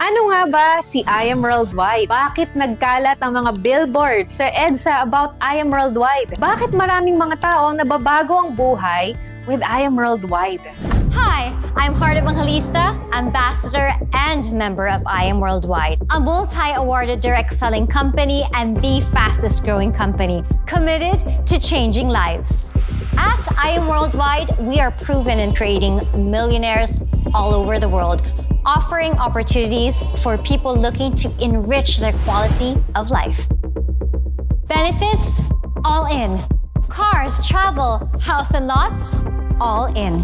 Ano nga ba si I Am Worldwide? Bakit nagkalat ang mga billboards sa EDSA about I Am Worldwide? Bakit maraming mga tao nababago ang buhay with I Am Worldwide? Hi, I'm Heart Evangelista, ambassador and member of I Am Worldwide, a multi-awarded direct selling company and the fastest growing company committed to changing lives. At I Am Worldwide, we are proven in creating millionaires all over the world, offering opportunities for people looking to enrich their quality of life. Benefits? All in. Cars, travel, house and lots? All in.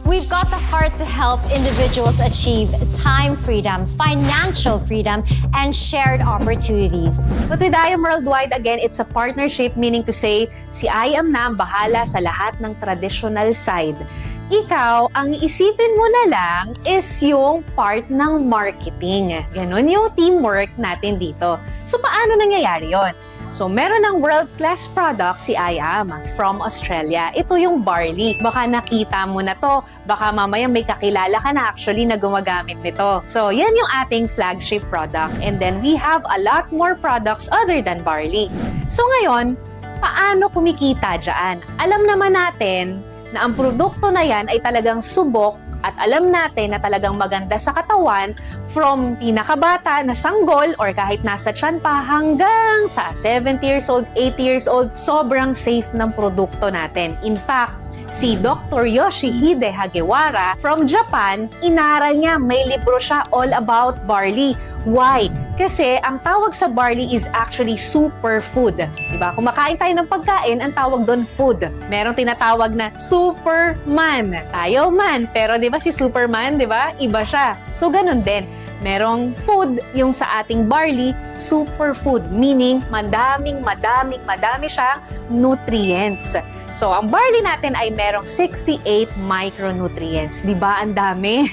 We've got the heart to help individuals achieve time freedom, financial freedom, and shared opportunities. But with I Am Worldwide, again, it's a partnership, meaning to say, si I Am na ang bahala sa lahat ng traditional side. Ikaw, ang isipin mo na lang is yung part ng marketing. Ganon yung teamwork natin dito. So, paano nangyayari yon? So, meron ng world-class product si I Am from Australia. Ito yung barley. Baka nakita mo na to. Baka mamaya may kakilala ka na actually na gumagamit nito. So, yan yung ating flagship product. And then, we have a lot more products other than barley. So, ngayon, paano kumikita dyan? Alam naman natin na ang produkto na yan ay talagang subok at alam natin na talagang maganda sa katawan from pinakabata na sanggol or kahit nasa tiyan pa hanggang sa 70 years old, 80 years old, sobrang safe ng produkto natin. In fact, si Dr. Yoshihide Hagiwara from Japan, inaral niya, may libro siya all about barley. Why? Kasi ang tawag sa barley is actually superfood. Diba? Kung makain tayo ng pagkain, ang tawag doon food. Merong tinatawag na Superman. Tayo man, pero diba si Superman, diba? Iba siya. So ganun din. Merong food yung sa ating barley, superfood, meaning madami siyang nutrients. So, ang barley natin ay merong 68 micronutrients. Di ba? Ang dami.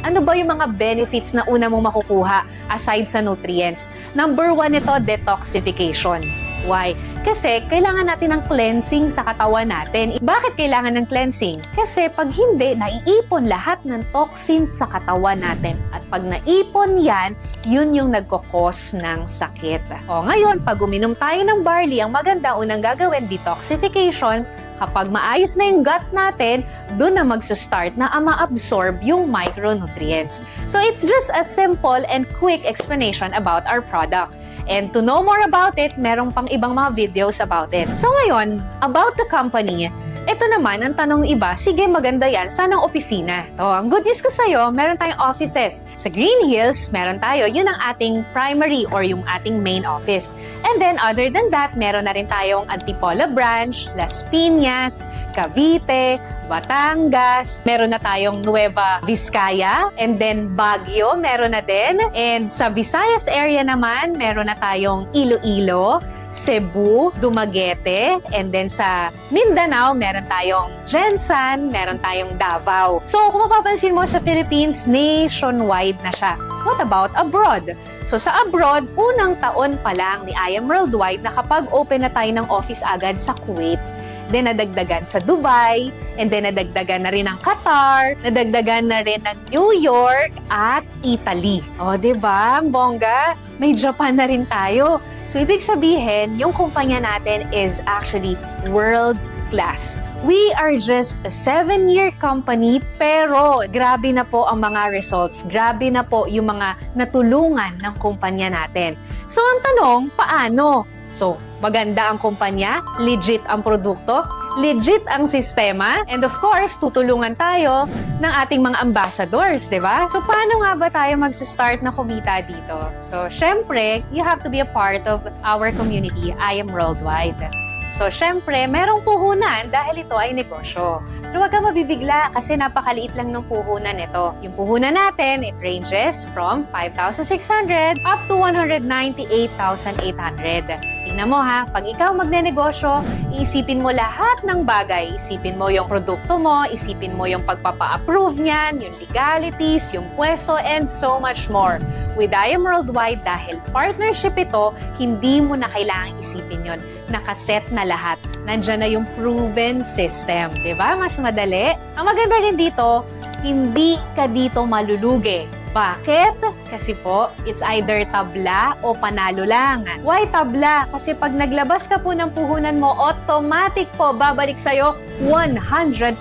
Ano ba yung mga benefits na una mong makukuha aside sa nutrients? Number 1 ito, detoxification. Why? Kasi kailangan natin ng cleansing sa katawan natin. Bakit kailangan ng cleansing? Kasi pag hindi, naiipon lahat ng toxins sa katawan natin. At pag naipon yan, yun yung nagkukos ng sakit. O ngayon, pag uminom tayo ng barley, ang maganda unang gagawin, detoxification. Kapag maayos na yung gut natin, doon na magsa-start na ma-absorb yung micronutrients. So it's just a simple and quick explanation about our product. And to know more about it, merong pang ibang mga videos about it. So ngayon, about the company, ito naman, ang tanong iba, sige maganda yan, saan ang opisina? So, ang good news ko sa'yo, meron tayong offices. Sa Green Hills, meron tayo, yun ang ating primary or yung ating main office. And then, other than that, meron na rin tayong Antipolo branch, Las Piñas, Cavite, Batangas, meron na tayong Nueva Vizcaya, and then Baguio, meron na din. And sa Visayas area naman, meron na tayong Iloilo, Cebu, Dumaguete, and then sa Mindanao, meron tayong Jensan, meron tayong Davao. So, kung mapapansin mo sa Philippines, nationwide na siya. What about abroad? So, sa abroad, unang taon pa lang ni I Am Worldwide nakapag-open na tayo ng office agad sa Kuwait. Then, nadagdagan sa Dubai, and then nadagdagan na rin ng Qatar, nadagdagan na rin ng New York at Italy. O, diba? Bongga, may Japan na rin tayo. So, ibig sabihin, yung kumpanya natin is actually world class. We are just a 7-year company, pero grabe na po ang mga results. Grabe na po yung mga natulungan ng kumpanya natin. So, ang tanong, paano? So, maganda ang kumpanya, legit ang produkto, legit ang sistema, and of course, tutulungan tayo ng ating mga ambassadors, di ba? So, paano nga ba tayo mag-start na kumita dito? So, syempre, you have to be a part of our community, I Am Worldwide. So, syempre, merong puhunan dahil ito ay negosyo. Pero huwag kang mabibigla kasi napakaliit lang ng puhunan ito. Yung puhunan natin, it ranges from 5,600 up to 198,800. Tingnan mo ha, pag ikaw magnenegosyo, iisipin mo lahat ng bagay. Isipin mo yung produkto mo, isipin mo yung pagpapa-approve niyan, yung legalities, yung pwesto, and so much more. With I Am Worldwide, dahil partnership ito, hindi mo na kailangang isipin yon. Nakaset na lahat. Nandiyan na yung proven system. Diba? Mas madali. Ang maganda rin dito, hindi ka dito malulugi. Bakit? Kasi po, it's either tabla o panalo lang. Why tabla? Kasi pag naglabas ka po ng puhunan mo, automatic po babalik sa'yo 100%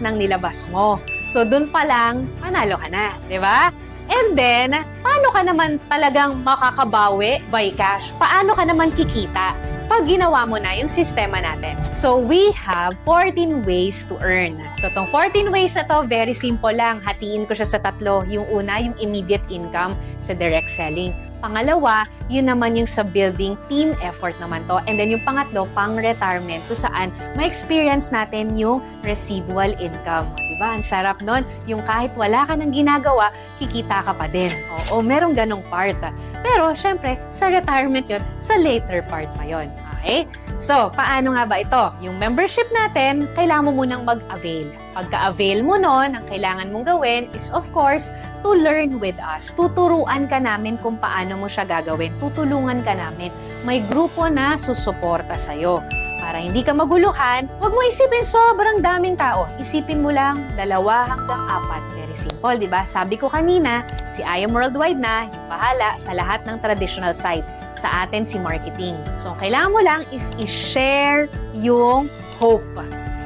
ng nilabas mo. So, dun pa lang, panalo ka na, di ba? And then, paano ka naman talagang makakabawi by cash? Paano ka naman kikita pag ginawa mo na yung sistema natin? So, we have 14 ways to earn. So, itong 14 ways na to, very simple lang. Hatiin ko siya sa tatlo. Yung una, yung immediate income sa direct selling. Pangalawa, yun naman yung sa building team effort naman to. And then yung pangatlo, pang-retirement to saan ma-experience natin yung residual income. Diba? Ang sarap nun. Yung kahit wala ka nang ginagawa, kikita ka pa din. Oo, merong ganong part. Pero, syempre, sa retirement yun, sa later part pa yun. Okay? So, paano nga ba ito? Yung membership natin, kailangan mo munang mag-avail. Pagka-avail mo nun, ang kailangan mong gawin is, of course, to learn with us. Tuturuan ka namin kung paano mo siya gagawin. Tutulungan ka namin. May grupo na susuporta sa'yo. Para hindi ka maguluhan, huwag mo isipin sobrang daming tao. Isipin mo lang 2 hanggang 4. Very simple, di ba? Sabi ko kanina, si I Am Worldwide na yung bahala sa lahat ng traditional side. Sa atin si marketing. So, ang kailangan mo lang is i-share yung hope.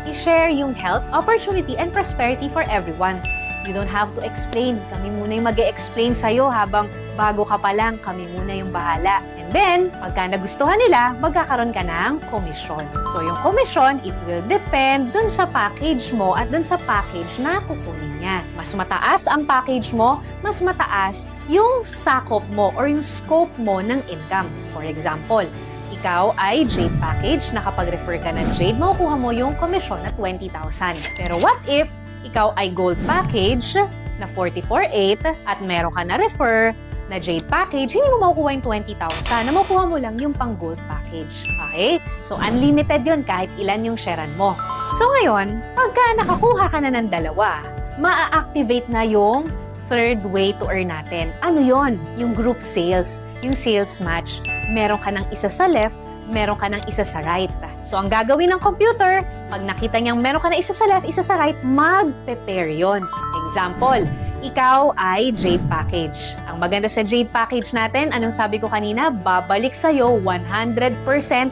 I-share yung health, opportunity, and prosperity for everyone. You don't have to explain. Kami muna yung mag-e-explain sa'yo habang bago ka pa lang, kami muna yung bahala. And then, pagka nagustuhan nila, magkakaroon ka ng komisyon. So, yung komisyon, it will depend dun sa package mo at dun sa package na kukunin niya. Mas mataas ang package mo, mas mataas yung sakop mo or yung scope mo ng income. For example, ikaw ay Jade package, nakapag-refer ka ng Jade, makukuha mo yung komisyon na 20,000. Pero what if ikaw ay gold package na 44,800 at meron ka na refer na Jade package, hindi mo makukuha yung 20,000. Na makukuha mo lang yung pang gold package. Okay? So, unlimited yun kahit ilan yung sharean mo. So, ngayon, pagka nakakuha ka na ng 2, maa-activate na yung third way to earn natin. Ano yon? Yung group sales. Yung sales match. Meron ka ng isa sa left, meron ka ng isa sa right. So, ang gagawin ng computer, pag nakita niyang meron ka na isa sa left, isa sa right, mag-prepare yun. Example, ikaw ay Jade package. Ang maganda sa Jade package natin, anong sabi ko kanina, babalik sa'yo 100%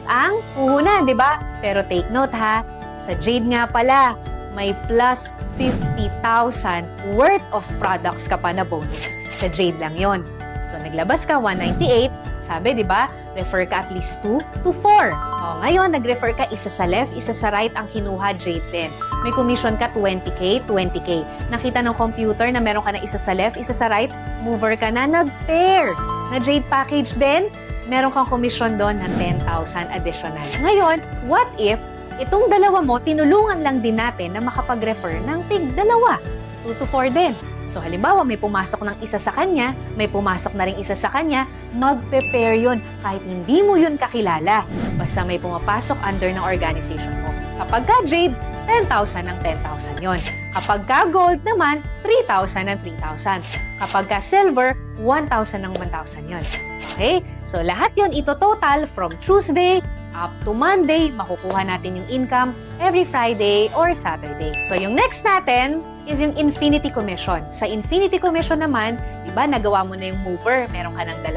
ang puhunan, di ba? Pero take note ha, sa Jade nga pala, may plus 50,000 worth of products ka pa na bonus. Sa Jade lang yon. So, naglabas ka 198, sabi, di ba, refer ka at least 2 to 4. O, ngayon, nag-refer ka isa sa left, isa sa right ang kinuha, Jade din. May commission ka 20K, 20K. Nakita ng computer na meron ka na isa sa left, isa sa right, mover ka na, nag-pair. Na Jade package din, meron kang commission doon ng 10,000 additional. Ngayon, what if itong 2 mo, tinulungan lang din natin na makapag-refer ng tig 2, 2 to 4 din. So, halimbawa, may pumasok ng isa sa kanya, may pumasok na rin isa sa kanya, mag-prepare yun kahit hindi mo yun kakilala. Basta may pumapasok under ng organization mo. Kapag ka Jade, 10,000 ng 10,000 yon. Kapag ka Gold naman, 3,000 ng 3,000. Kapag ka Silver, 1,000 ng 1,000 yon. Okay? So, lahat yon ito total from Tuesday up to Monday, makukuha natin yung income every Friday or Saturday. So, yung next natin is yung Infinity Commission. Sa Infinity Commission naman, di ba, nagawa mo na yung mover, meron ka ng 2.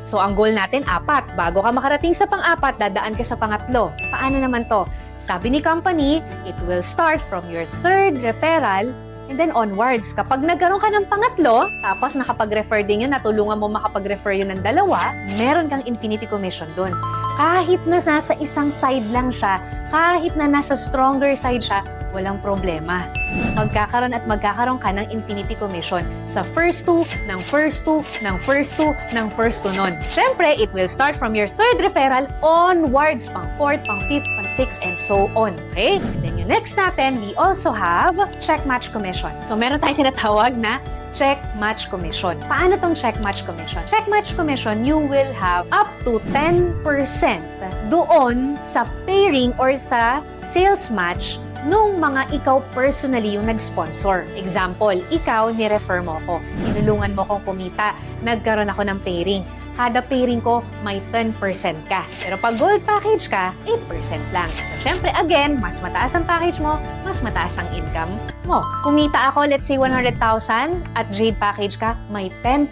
So, ang goal natin, 4. Bago ka makarating sa pang-4, dadaan ka sa pang-3. Paano naman to? Sabi ni company, it will start from your 3rd referral and then onwards. Kapag nagkaroon ka ng pang-3, tapos nakapag-refer din yun, natulungan mo makapag-refer yun ng 2, meron kang Infinity Commission dun. Kahit na nasa isang side lang siya, kahit na nasa stronger side siya, walang problema. Magkakaroon at magkakaroon ka ng Infinity Commission sa first 2, ng first 2, ng first 2, ng first 2 nun. Siyempre, it will start from your 3rd referral onwards, pang 4th, pang 5th, pang 6th, and so on. Okay? And then yung next natin, we also have Check Match Commission. So, meron tayong tinatawag na Check Match Commission. Paano tong Check Match Commission? Check Match Commission, you will have up to 10% doon sa pairing or sa sales match nung mga ikaw personally yung nag-sponsor. Example, ikaw, ni-refer mo ako. Tinulungan mo akong kumita. Nagkaroon ako ng pairing. kada pairing ko may 10% ka. Pero pag gold package ka, 8% lang. So, syempre, again, mas mataas ang package mo, mas mataas ang income mo. Kumita ako, let's say 100,000 at jade package ka, may 10%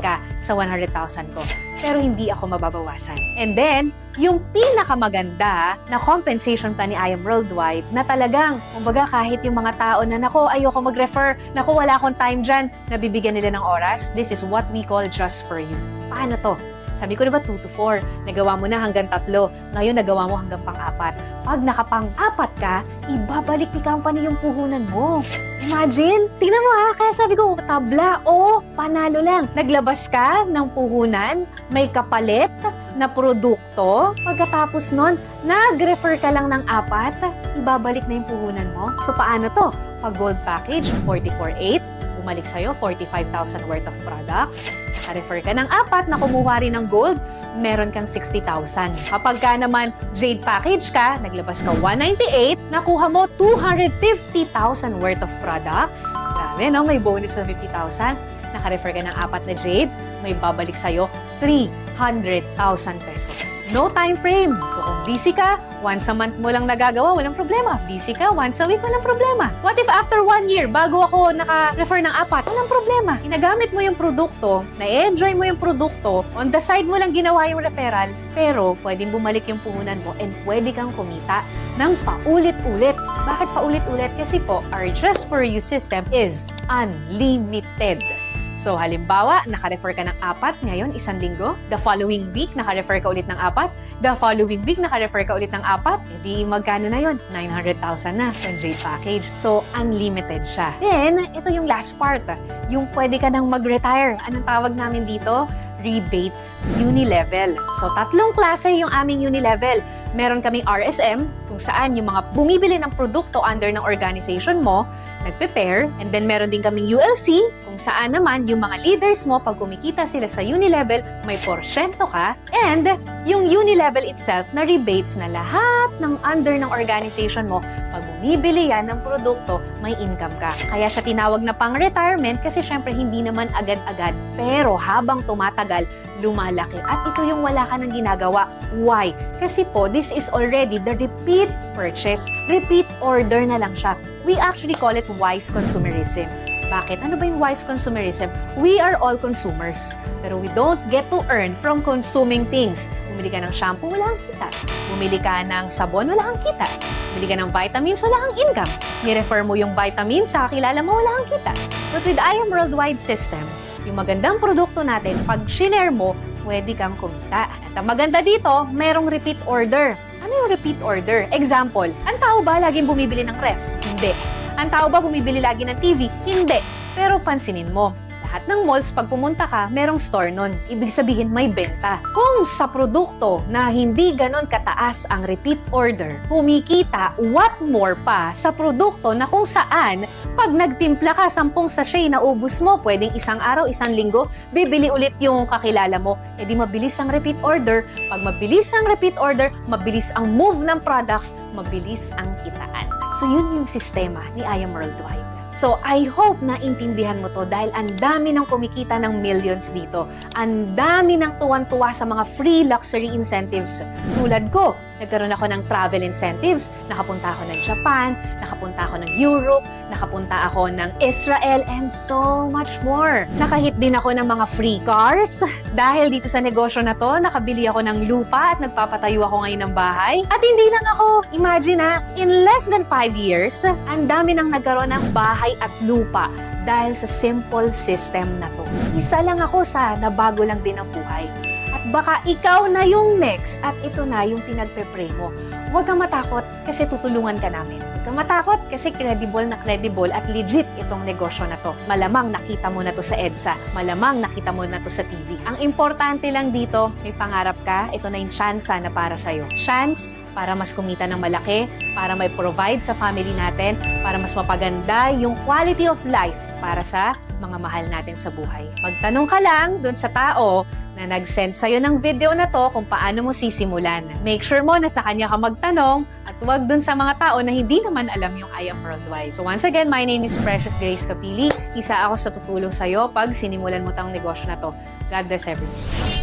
ka sa 100,000 ko. Pero hindi ako mababawasan. And then, yung pinakamaganda na compensation plan ni I Am Worldwide na talagang, kumbaga kahit yung mga tao na, nako, ayoko mag-refer, nako, wala akong time dyan, nabibigyan nila ng oras, this is what we call just for you. Paano to? Sabi ko, diba 2 to 4, nagawa mo na hanggang 3, ngayon nagawa mo hanggang pang-4. Pag nakapang-4 ka, ibabalik ni company yung puhunan mo. Imagine, tingnan mo ha, kaya sabi ko, tabla, panalo lang. Naglabas ka ng puhunan, may kapalit na produkto, pagkatapos nun, nag-refer ka lang ng 4, ibabalik na yung puhunan mo. So paano to? Pag gold package, 44,800, bumalik sa'yo, 45,000 worth of products. Naka-refer ka ng 4 na kumuha rin ng gold, meron kang 60,000. Kapag ka naman jade package ka, naglabas ka 198, nakuha mo 250,000 worth of products. Grabe, no? May bonus na 50,000. Naka-refer ka ng 4 na jade, may babalik sa'yo 300,000 pesos. No time frame. So kung busy ka, once a month mo lang nagagawa, walang problema. Busy ka, once a week, walang problema. What if after 1 year, bago ako naka-refer ng 4, walang problema. Inagamit mo yung produkto, na-enjoy mo yung produkto, on the side mo lang ginawa yung referral, pero pwedeng bumalik yung puhunan mo and pwede kang kumita ng paulit-ulit. Bakit paulit-ulit? Kasi po, our Just For You system is unlimited. So, halimbawa, naka-refer ka ng 4 ngayon, isang linggo. The following week, naka-refer ka ulit ng 4. The following week, naka-refer ka ulit ng 4. Edi, magkano na yun? 900,000 na yung jade package. So, unlimited siya. Then, ito yung last part. Yung pwede ka nang mag-retire. Anong tawag namin dito? Rebates Unilevel. So, 3 klase yung aming Unilevel. Meron kaming RSM, kung saan yung mga bumibili ng produkto under ng organization mo, nagpe-pair. And then meron din kaming ULC, kung saan naman yung mga leaders mo, pag kumikita sila sa Unilevel, may porsyento ka. And yung Unilevel itself na rebates na lahat ng under ng organization mo, pag bumibili yan ng produkto, may income ka. Kaya siya tinawag na pang-retirement kasi syempre hindi naman agad-agad. Pero habang tumatagal, lumalaki. At ito yung wala ka nang ginagawa. Why? Kasi po, this is already the repeat purchase. Repeat order na lang siya. We actually call it wise consumerism. Bakit? Ano ba yung wise consumerism? We are all consumers. Pero we don't get to earn from consuming things. Bumili ka ng shampoo, wala kang kita. Bumili ka ng sabon, wala kang kita. Bumili ka ng vitamins, wala kang income. Ni-refer mo yung vitamins sa kakilala mo, wala kang kita. But with I Am Worldwide system, yung magandang produkto natin, pag shinare mo, pwede kang kumita. At ang maganda dito, merong repeat order. Ano yung repeat order? Example, ang tao ba laging bumibili ng ref? Hindi. Ang tao ba bumibili lagi ng TV? Hindi. Pero pansinin mo, lahat ng malls, pag pumunta ka, merong store nun. Ibig sabihin, may benta. Kung sa produkto na hindi ganon kataas ang repeat order, kumikita what more pa sa produkto na kung saan, pag nagtimpla ka 10 sachet na ubus mo, pwedeng isang araw, isang linggo, bibili ulit yung kakilala mo. E di mabilis ang repeat order. Pag mabilis ang repeat order, mabilis ang move ng products, mabilis ang kitaan. So yun yung sistema ni I Am Worldwide. So, I hope na intindihan mo to dahil ang dami ng kumikita ng millions dito. Ang dami ng tuwan-tuwa sa mga free luxury incentives. Tulad ko, nagkaroon ako ng travel incentives. Nakapunta ako ng Japan, nakapunta ako ng Europe, nakapunta ako ng Israel, and so much more. Nakahit din ako ng mga free cars. Dahil dito sa negosyo na to, nakabili ako ng lupa at nagpapatayo ako ngayon ng bahay. At hindi lang ako, imagine in less than 5 years, ang dami nang nagkaroon ng bahay at lupa dahil sa simple system na to. Isa lang ako sa nabago lang din ang buhay. At baka ikaw na yung next at ito na yung pinagpe-pray mo. Huwag kang matakot kasi tutulungan ka namin. Huwag kang matakot kasi credible at legit itong negosyo na to. Malamang nakita mo na to sa EDSA. Malamang nakita mo na to sa TV. Ang importante lang dito, may pangarap ka, ito na yung chance na para sa'yo. Chance para mas kumita ng malaki, para may provide sa family natin, para mas mapaganda yung quality of life para sa mga mahal natin sa buhay. Magtanong ka lang dun sa tao na nag-send sa'yo ng video na to kung paano mo sisimulan. Make sure mo na sa kanya ka magtanong at huwag dun sa mga tao na hindi naman alam yung I Am Worldwide. So once again, my name is Precious Grace Capili. Isa ako sa tutulong sa'yo pag sinimulan mo tang negosyo na to. God bless everyone.